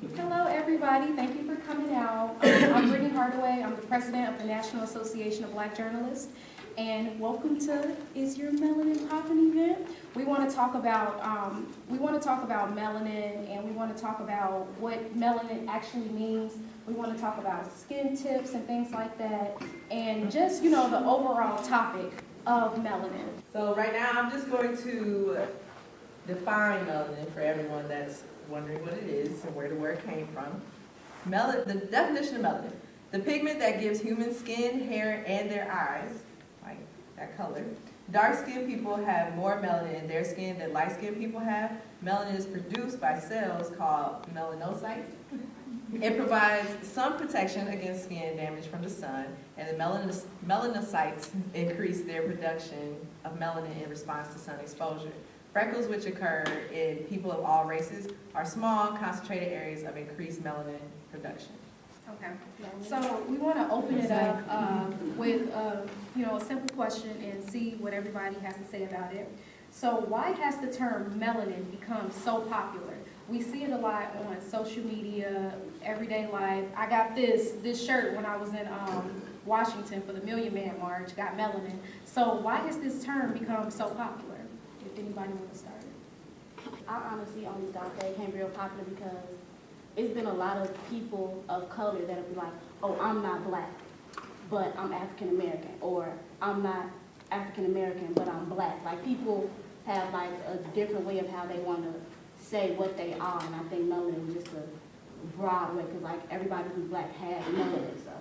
Hello, everybody. Thank you for coming out. I'm Brittany Hardaway. I'm the president of the National Association of Black Journalists. And welcome to Is Your Melanin Poppin' event. We want to talk about melanin, and we want to talk about what melanin actually means. We want to talk about skin tips and things like that, and just the overall topic of melanin. So right now I'm just going to define melanin for everyone that's wondering what it is and where the word came from. The definition of melanin: the pigment that gives human skin, hair, and their eyes, like that color. Dark-skinned people have more melanin in their skin than light-skinned people have. Melanin is produced by cells called melanocytes. It provides some protection against skin damage from the sun, and the melanocytes increase their production of melanin in response to sun exposure. Freckles, which occur in people of all races, are small, concentrated areas of increased melanin production. Okay, so we want to open it up with a simple question and see what everybody has to say about it. So why has the term melanin become so popular? We see it a lot on social media, everyday life. I got this shirt when I was in Washington for the Million Man March, got melanin. So why has this term become so popular? If anybody wants to start. I honestly only thought that it became real popular because it's been a lot of people of color that'll be like, oh, I'm not black, but I'm African American, or I'm not African American, but I'm black. Like, people have like a different way of how they want to say what they are, and I think melanin is just a broad way, because like everybody who's black has melanin, so.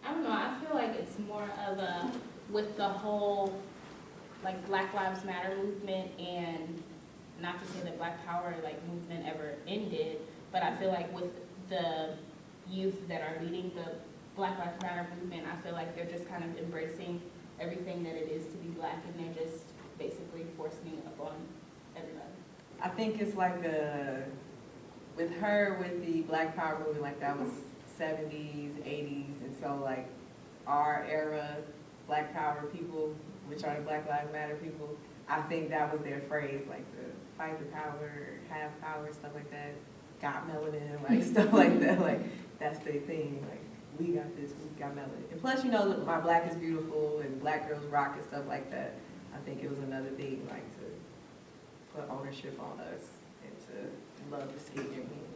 I don't know, I feel like it's more of a, with the whole like Black Lives Matter movement, and not to say that Black Power movement ever ended, but I feel like with the youth that are leading the Black Lives Matter movement, I feel like they're just kind of embracing everything that it is to be black, and they're just basically forcing it upon everybody. I think it's like with the Black Power movement, like that was 70s, 80s, and so like our era Black Power people, which are the Black Lives Matter people, I think that was their phrase, like the fight the power, have power, stuff like that, got melanin, like stuff like that, like that's their thing, like we got this, we got melanin. And plus, look, my black is beautiful and black girls rock and stuff like that. I think it was another thing, like to put ownership on us and to love the skin you're in.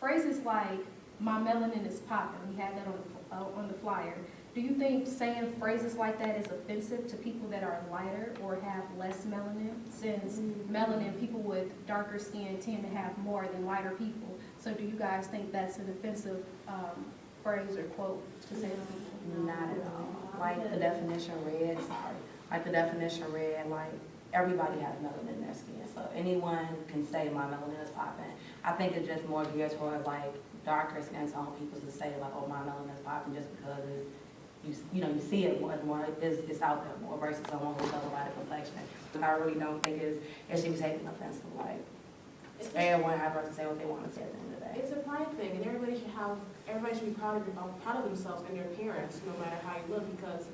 Phrases like "my melanin is popping," we had that on the flyer. Do you think saying phrases like that is offensive to people that are lighter or have less melanin? Since melanin, people with darker skin tend to have more than lighter people. So do you guys think that's an offensive phrase or quote to say to people? Not at all. Like the definition read, like everybody has melanin in their skin. So anyone can say my melanin is popping. I think it's just more geared toward like darker skin tone people to say like, oh, my melanin is popping, just because it's, you see it more, it's out there more versus someone who's got a lighter complexion. I really don't think it should be taken offensive. Like, everyone has right to say what they want to say at the end of the day. It's a pride thing, and everybody should be proud of themselves and their appearance, no matter how you look, because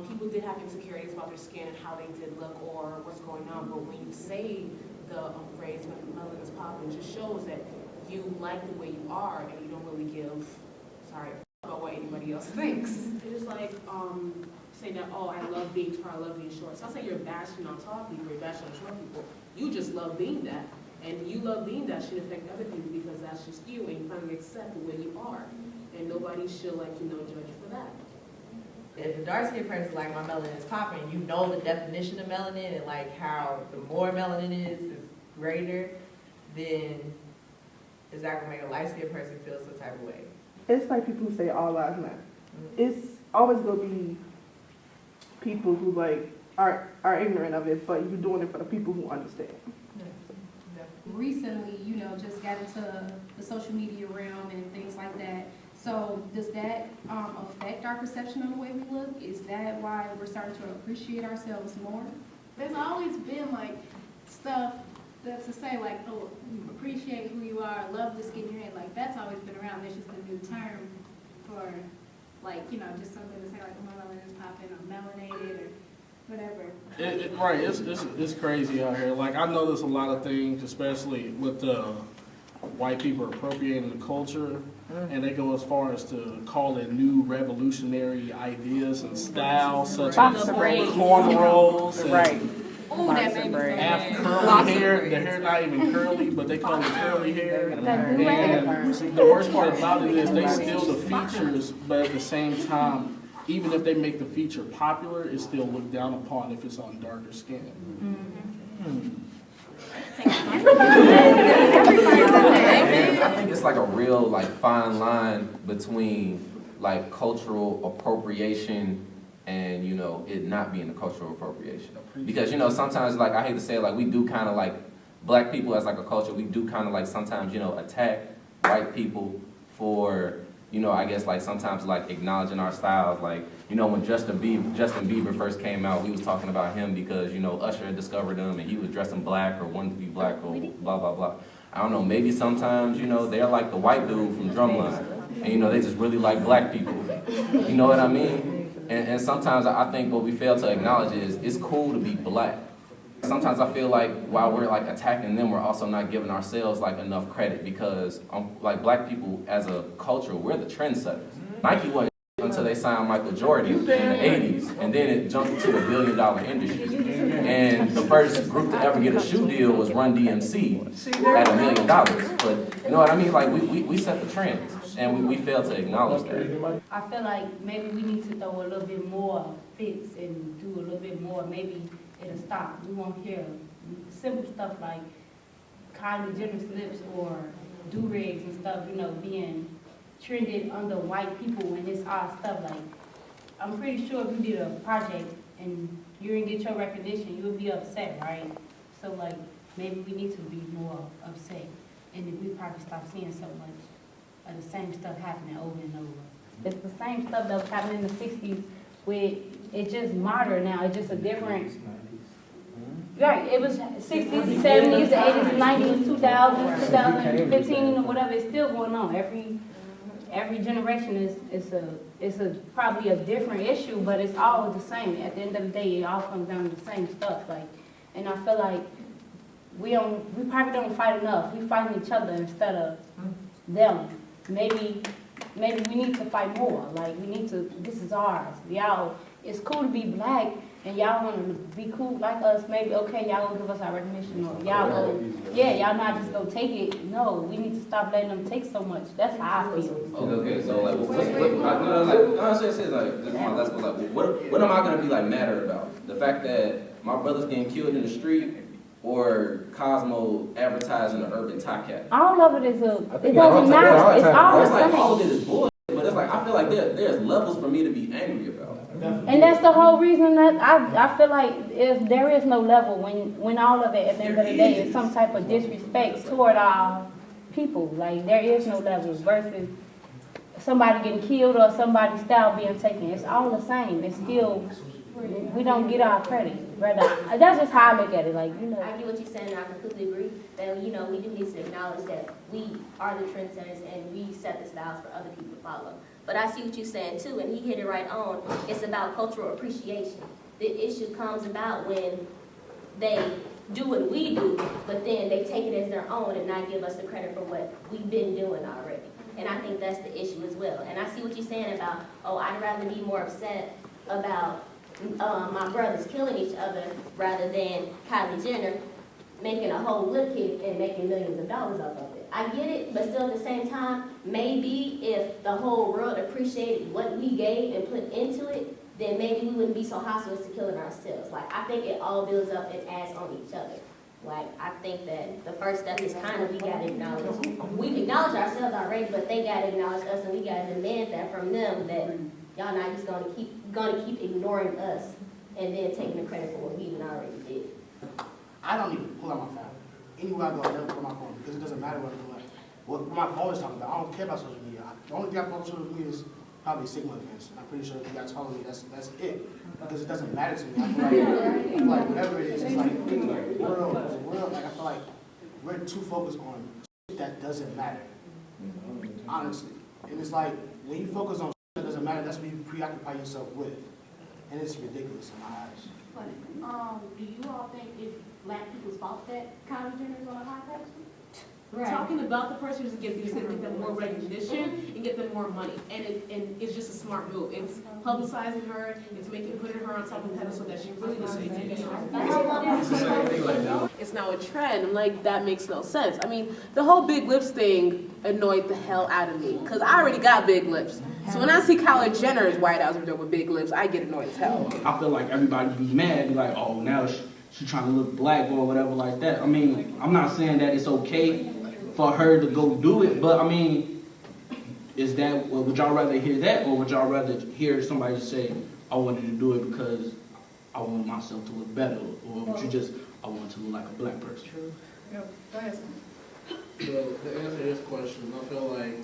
people did have insecurities about their skin and how they did look or what's going on. But when you say the phrase "when melanin is popping," it just shows that you like the way you are and you don't really give about what anybody else thinks. It's just like saying that, oh, I love being tall, I love being short. It's not saying you're bashing on tall people, you're bashing on short people. You just love being that. And you love being that should affect other people because that's just you, and you finally accept the way you are. And nobody should judge you for that. If a dark-skinned person like my melanin is popping, you know the definition of melanin and like how the more melanin is greater, then is that gonna make a light-skinned person feel some type of way? It's like people who say all lives matter. It's always gonna be people who are ignorant of it, but you're doing it for the people who understand. Recently, just got into the social media realm and things like that. So does that affect our perception of the way we look? Is that why we're starting to appreciate ourselves more? There's always been stuff that to say oh, appreciate who you are, love the skin you're in. That's always been around. There's just a new term for just something to say my melanin is popping or melanated or whatever. Right, it's crazy out here. I notice a lot of things, especially with white people are appropriating the culture, and they go as far as to call it new revolutionary ideas and styles such as cornrows and Ooh, that made me so have mad. curly hair. The hair not even curly, but they call it curly hair. And the worst part about it is they steal the features, but at the same time, even if they make the feature popular, it's still looked down upon if it's on darker skin. I think it's like a real like fine line between like cultural appropriation and, you know, it not being a cultural appropriation. Because, you know, sometimes, like, I hate to say it, like, we do kind of like, black people as like a culture, we do kind of like sometimes, you know, attack white people for, you know, I guess like sometimes like acknowledging our styles. Like, you know, when Justin Bieber first came out, we was talking about him because, you know, Usher had discovered him and he was dressing black or wanted to be black or blah, blah, blah. I don't know, maybe sometimes, you know, they're like the white dude from Drumline. And, you know, they just really like black people. You know what I mean? And sometimes I think what we fail to acknowledge is it's cool to be black. Sometimes I feel like while we're like attacking them, we're also not giving ourselves like enough credit because like black people as a culture, we're the trendsetters. Nike wasn't until they signed Michael Jordan in the 80s, and then it jumped to $1 billion industry. And the first group to ever get a shoe deal was Run DMC at $1 million. But you know what I mean? Like we set the trends, and we fail to acknowledge that. I feel like maybe we need to throw a little bit more fits and do a little bit more. Maybe it'll stop. We won't hear simple stuff like Kylie Jenner slips or do-rags and stuff, you know, being trended under white people when it's our stuff. Like, I'm pretty sure if you did a project and you didn't get your recognition, you would be upset, right? So, like, maybe we need to be more upset. And then we probably stop seeing so much of the same stuff happening over and over. It's the same stuff that was happening in the 60s with, it's just modern now. It's just a different, right, it was 60s, 70s, 80s, 90s, 2000s, 2015, or whatever. It's still going on. Every generation is probably a different issue, but it's all the same. At the end of the day, it all comes down to the same stuff. Like, and I feel like we probably don't fight enough. We fight each other instead of them. Maybe we need to fight more. Like, we need to. This is ours. Y'all, it's cool to be black, and y'all want to be cool like us. Maybe okay, y'all gonna give us our recognition, or y'all go, yeah, y'all not just gonna take it. No, we need to stop letting them take so much. That's how I feel. Okay, so like, I'm saying like, just my last one, like, what am I gonna be like madder about? The fact that my brother's getting killed in the street, or Cosmo advertising an urban top cap? All of it is it doesn't matter. It's all the like, all of same. it is bullshit, but it's like, I feel like there's levels for me to be angry about. And that's the whole reason that I feel like if there is no level when all of it at the end of the day is some type of disrespect toward our people. Like, there is no level versus somebody getting killed or somebody's style being taken. It's all the same. It's still, we don't get our credit. Right? That's just how I look at it. Like, you know. I get what you're saying, and I completely agree. That, you know, we do need to acknowledge that we are the trendsetters and we set the styles for other people to follow. But I see what you're saying too, and he hit it right on. It's about cultural appreciation. The issue comes about when they do what we do, but then they take it as their own and not give us the credit for what we've been doing already. And I think that's the issue as well. And I see what you're saying about, oh, I'd rather be more upset about my brothers killing each other rather than Kylie Jenner making a whole lip kit and making millions of dollars off of it. I get it, but still at the same time, maybe if the whole world appreciated what we gave and put into it, then maybe we wouldn't be so hostile to killing ourselves. Like, I think it all builds up and adds on each other. Like, I think that the first step is kind of, we gotta acknowledge. We've acknowledged ourselves already, but they gotta acknowledge us, and we gotta demand that from them, that y'all not just gonna keep ignoring us and then taking the credit for what we even already did. I don't even pull out my phone. Anywhere I go, I never pull out my phone because it doesn't matter what I'm doing. What my phone is talking about, I don't care about social media. The only thing I follow on social media is probably Sigma events, and I'm pretty sure if you guys follow me, that's it. Because it doesn't matter to me. I feel like whatever it is, it's like world, like I feel like we're too focused on shit that doesn't matter. Honestly. And it's like when you focus on shit that doesn't matter, that's what you preoccupy yourself with. And it's ridiculous in my eyes. Do you all think it's black people's fault that Kylie Jenner is on a high pedestal? talking about the person is going to get them more recognition and get them more money. And it's just a smart move. It's publicizing her, it's putting her on top of the pedestal that she really doesn't need to be. It's now a trend. I'm like, that makes no sense. I mean, the whole big lips thing annoyed the hell out of me because I already got big lips. So when I see Kylie Jenner's white house there with big lips, I get annoyed as hell. I feel like everybody be mad, be like, oh, now she trying to look black or whatever like that. I mean, I'm not saying that it's okay for her to go do it, but I mean, would y'all rather hear that, or would y'all rather hear somebody say, I wanted to do it because I want myself to look better, or would you just, I want to look like a black person? True. Go ahead. So to answer his question, I feel like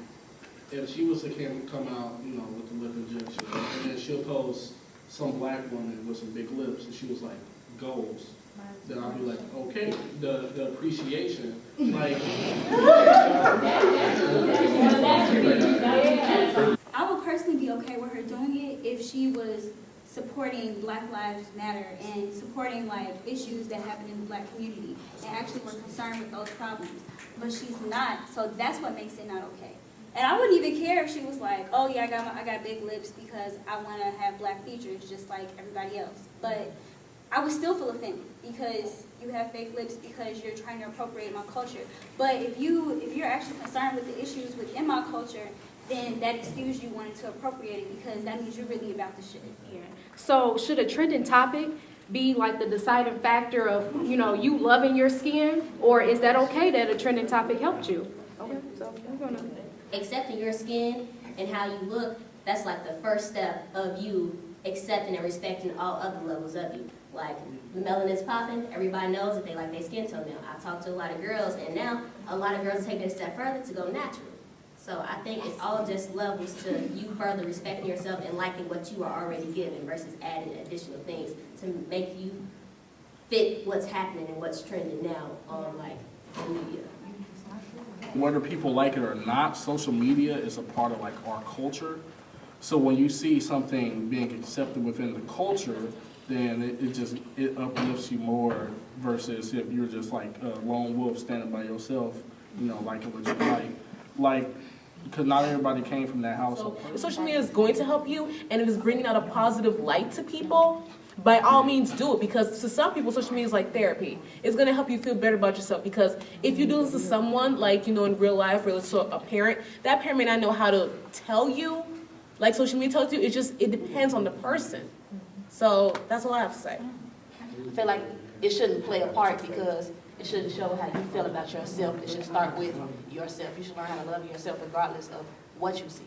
if she was to come out, you know, with the lip injection, and then she'll post some black woman with some big lips, and she was like, goals. Then I'll be like, okay, the appreciation, like. I would personally be okay with her doing it if she was supporting Black Lives Matter and supporting like issues that happen in the black community and actually were concerned with those problems. But she's not, so that's what makes it not okay. And I wouldn't even care if she was like, oh yeah, I got big lips because I want to have black features just like everybody else. But I would still feel offended because you have fake lips because you're trying to appropriate my culture. But if you're actually concerned with the issues within my culture, then that excuse you wanting to appropriate it because that means you're really about the shit. Yeah. So should a trending topic be like the deciding factor of, you know, you loving your skin, or is that okay that a trending topic helped you? Okay, so we're gonna Accepting your skin and how you look, that's like the first step of you accepting and respecting all other levels of you. Like, the melanin's popping, everybody knows that they like their skin tone now. I talked to a lot of girls, and now a lot of girls take it a step further to go natural. So I think it's all just levels to you further respecting yourself and liking what you are already given versus adding additional things to make you fit what's happening and what's trending now on, like, the media. Whether people like it or not, social media is a part of like our culture. So when you see something being accepted within the culture, then it uplifts you more versus if you're just like a lone wolf standing by yourself, you know, liking what you like, because not everybody came from that household. So social media is going to help you, and if it's bringing out a positive light to people, by all means do it, because to some people social media is like therapy. It's going to help you feel better about yourself, because if you do this to someone, like, you know, in real life, or to a parent, that parent may not know how to tell you like social media tells you. It depends on the person. So that's all I have to say. I feel like it shouldn't play a part because it shouldn't show how you feel about yourself. It should start with yourself. You should learn how to love yourself regardless of what you see.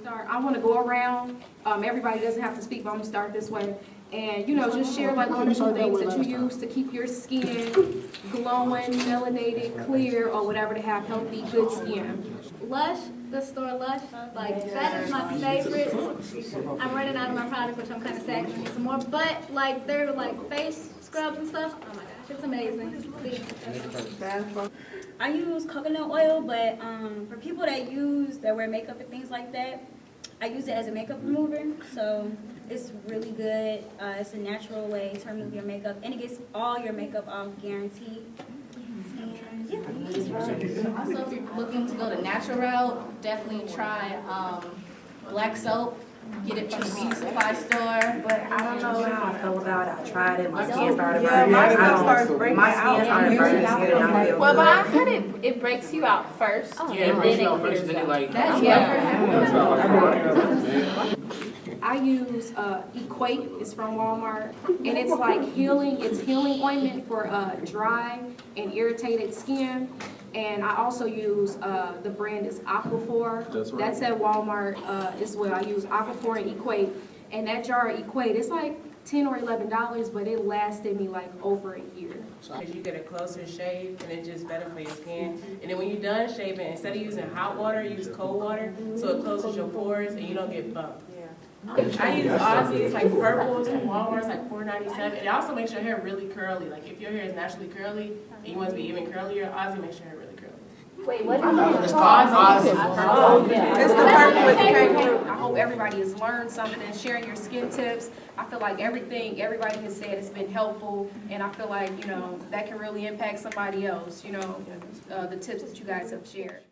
I want to go around. Everybody doesn't have to speak, but I'm gonna start this way. And you know, just share like wonderful things that you use to keep your skin glowing, melanated, clear, or whatever to have healthy, good skin. Lush, the store Lush, like that is my favorite. I'm running out of my product, which I'm kind of sad because I need some more. But like their like face scrubs and stuff, oh my gosh, it's amazing. I use coconut oil, but for people that wear makeup and things like that, I use it as a makeup remover. So it's really good. It's a natural way to remove your makeup, and it gets all your makeup off guaranteed. Also, if you're looking to go the natural route, definitely try black soap. Get it from the beauty supply store. But I don't know how I feel about it. I tried it. My skin started Yeah, burning. my stuff starts breaking My out. skin started burning. Skin did not feel Well, but I good. heard it breaks you out first. Yeah, it breaks you out first, then it like. I use Equate. It's from Walmart, and it's like healing. It's healing ointment for dry and irritated skin. And I also use the brand is Aquaphor. That's right. That's at Walmart as well. I use Aquaphor and Equate, and that jar of Equate, it's like $10 or $11, but it lasted me like over a year. Because you get a closer shave, and it's just better for your skin. And then when you're done shaving, instead of using hot water, use cold water, so it closes your pores and you don't get bumped. I use Aussie, it's like purple, it's from Walmart, it's like $4.97. It also makes your hair really curly. Like if your hair is naturally curly and you want it to be even curlier, Aussie makes your hair really curly. Wait, what? It's called Oz. It's the purple with the kangaroo. I hope everybody has learned something, sharing your skin tips. I feel like everybody has said has been helpful, and I feel like, that can really impact somebody else, the tips that you guys have shared.